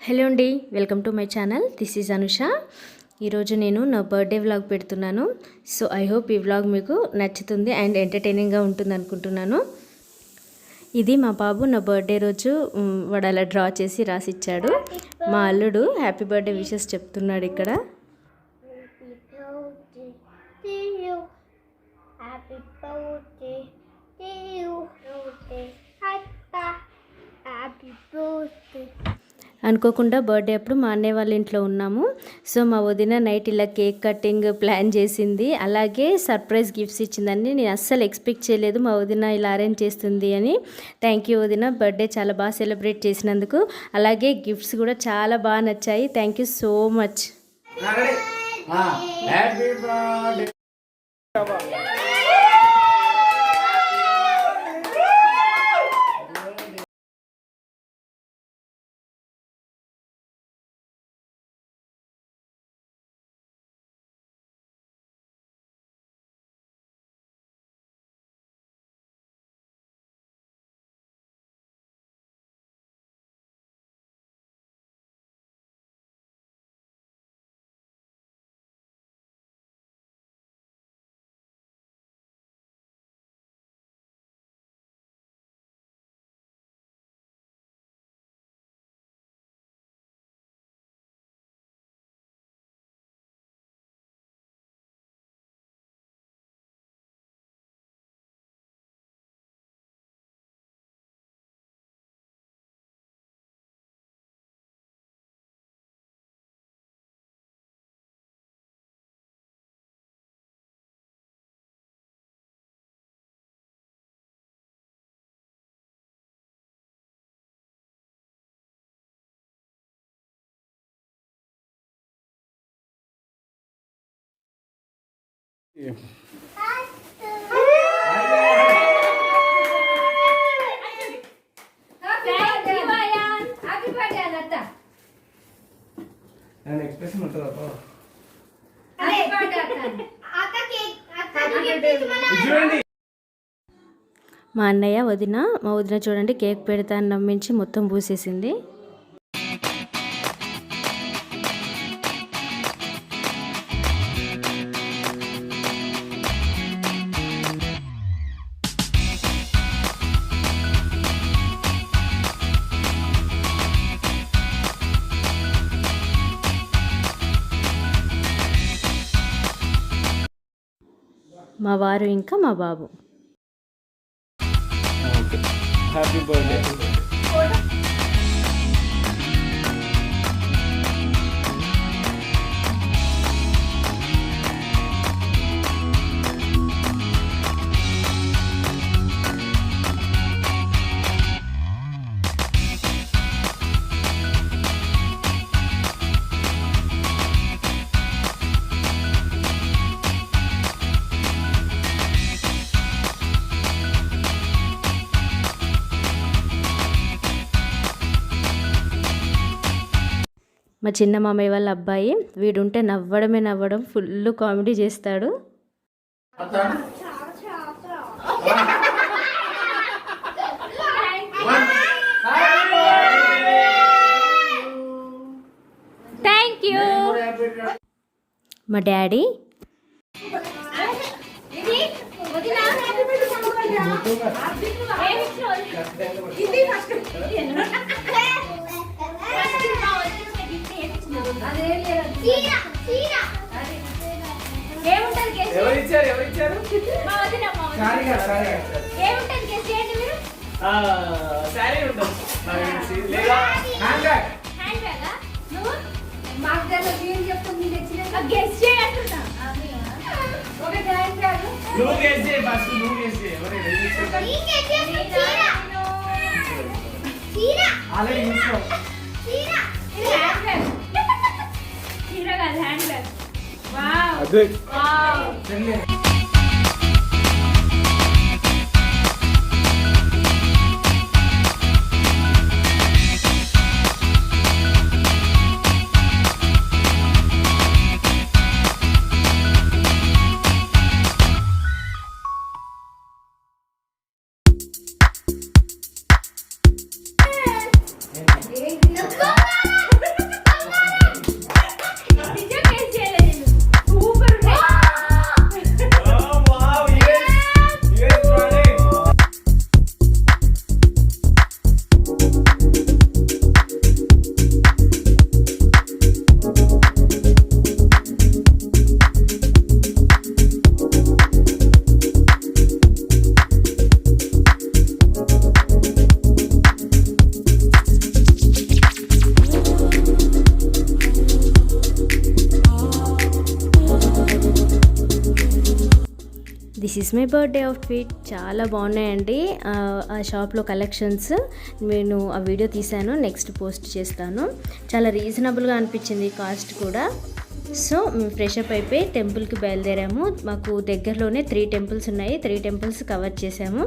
Hello అండి, welcome to my channel. This is Anusha. ఈరోజు నేను నా బర్త్డే వ్లాగ్ పెడుతున్నాను. సో ఐ హోప్ ఈ వ్లాగ్ మీకు నచ్చుతుంది అండ్ ఎంటర్టైనింగ్గా ఉంటుంది అనుకుంటున్నాను. ఇది మా బాబు నా బర్త్డే రోజు వాడు అలా డ్రా చేసి రాసిచ్చాడు. మా అల్లుడు హ్యాపీ బర్త్డే విషెస్ చెప్తున్నాడు ఇక్కడ. అనుకోకుండా బర్త్డే అప్పుడు మా అన్నయ్య వాళ్ళ ఇంట్లో ఉన్నాము. సో మా వదిన నైట్ ఇలా కేక్ కటింగ్ ప్లాన్ చేసింది, అలాగే సర్ప్రైజ్ గిఫ్ట్స్ ఇచ్చిందని. నేను అస్సలు ఎక్స్పెక్ట్ చేయలేదు మా వదిన ఇలా అరేంజ్ చేస్తుంది అని. థ్యాంక్ యూ వదిన, బర్త్డే చాలా బాగా సెలబ్రేట్ చేసినందుకు. అలాగే గిఫ్ట్స్ కూడా చాలా బాగా నచ్చాయి. Thank you so much. మా అన్నయ్య మా వదిన చూడండి కేక్ పెడతా అని నమ్మించి మొత్తం పూసేసింది. మా వారు ఇంకా మా బాబు. Happy birthday. మా చిన్న మామయ్య వాళ్ళ అబ్బాయి, వీడుంటే నవ్వడం ఫుల్ కామెడీ చేస్తాడు. Thank you. మా daddy this is my birthday outfit. చాలా బాగున్నాయండి ఆ షాప్లో కలెక్షన్స్. నేను ఆ వీడియో తీశాను, నెక్స్ట్ పోస్ట్ చేస్తాను. చాలా రీజనబుల్గా అనిపించింది కాస్ట్ కూడా. సో మేము ఫ్రెష్ అప్ అయిపోయి టెంపుల్కి బయలుదేరాము. మాకు దగ్గరలోనే 3 టెంపుల్స్ ఉన్నాయి. 3 టెంపుల్స్ కవర్ చేసాము.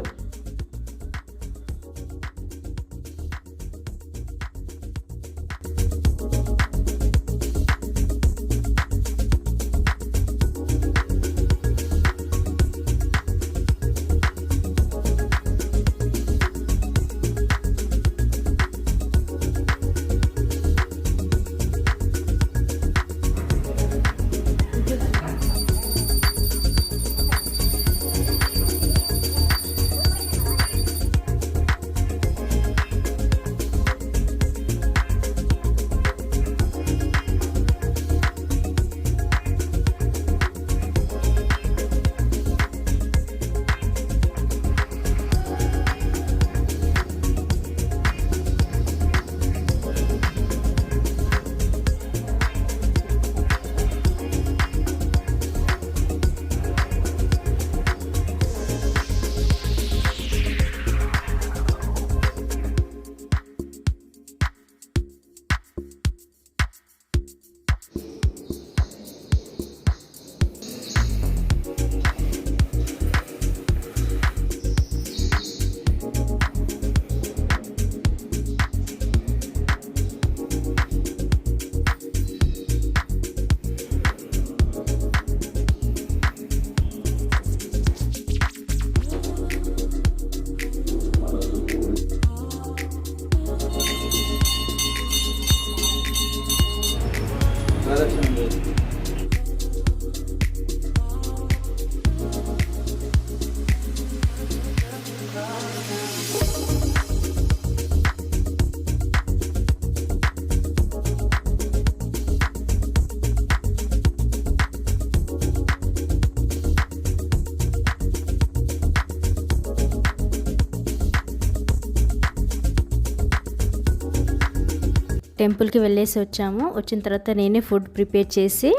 టెంపుల్కి వెళ్ళేసి వచ్చాము. వచ్చిన తర్వాత నేనే ఫుడ్ ప్రిపేర్ చేసి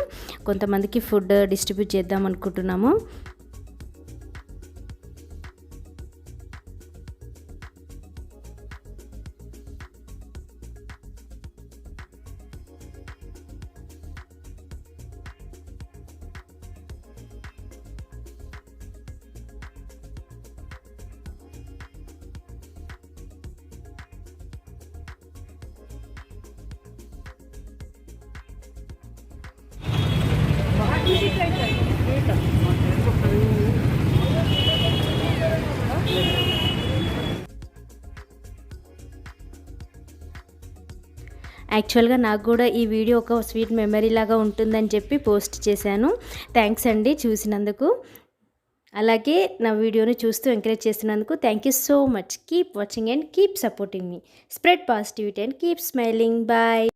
కొంతమందికి ఫుడ్ డిస్ట్రిబ్యూట్ చేద్దాం అనుకుంటున్నాము. యాక్చువల్గా నాకు కూడా ఈ వీడియో ఒక స్వీట్ మెమరీ లాగా ఉంటుందని చెప్పి పోస్ట్ చేశాను. థ్యాంక్స్ అండి చూసినందుకు. అలాగే నా వీడియోని చూస్తూ ఎంకరేజ్ చేస్తున్నందుకు thank you so much. Keep watching and keep supporting మీ. Spread positivity and keep smiling. Bye.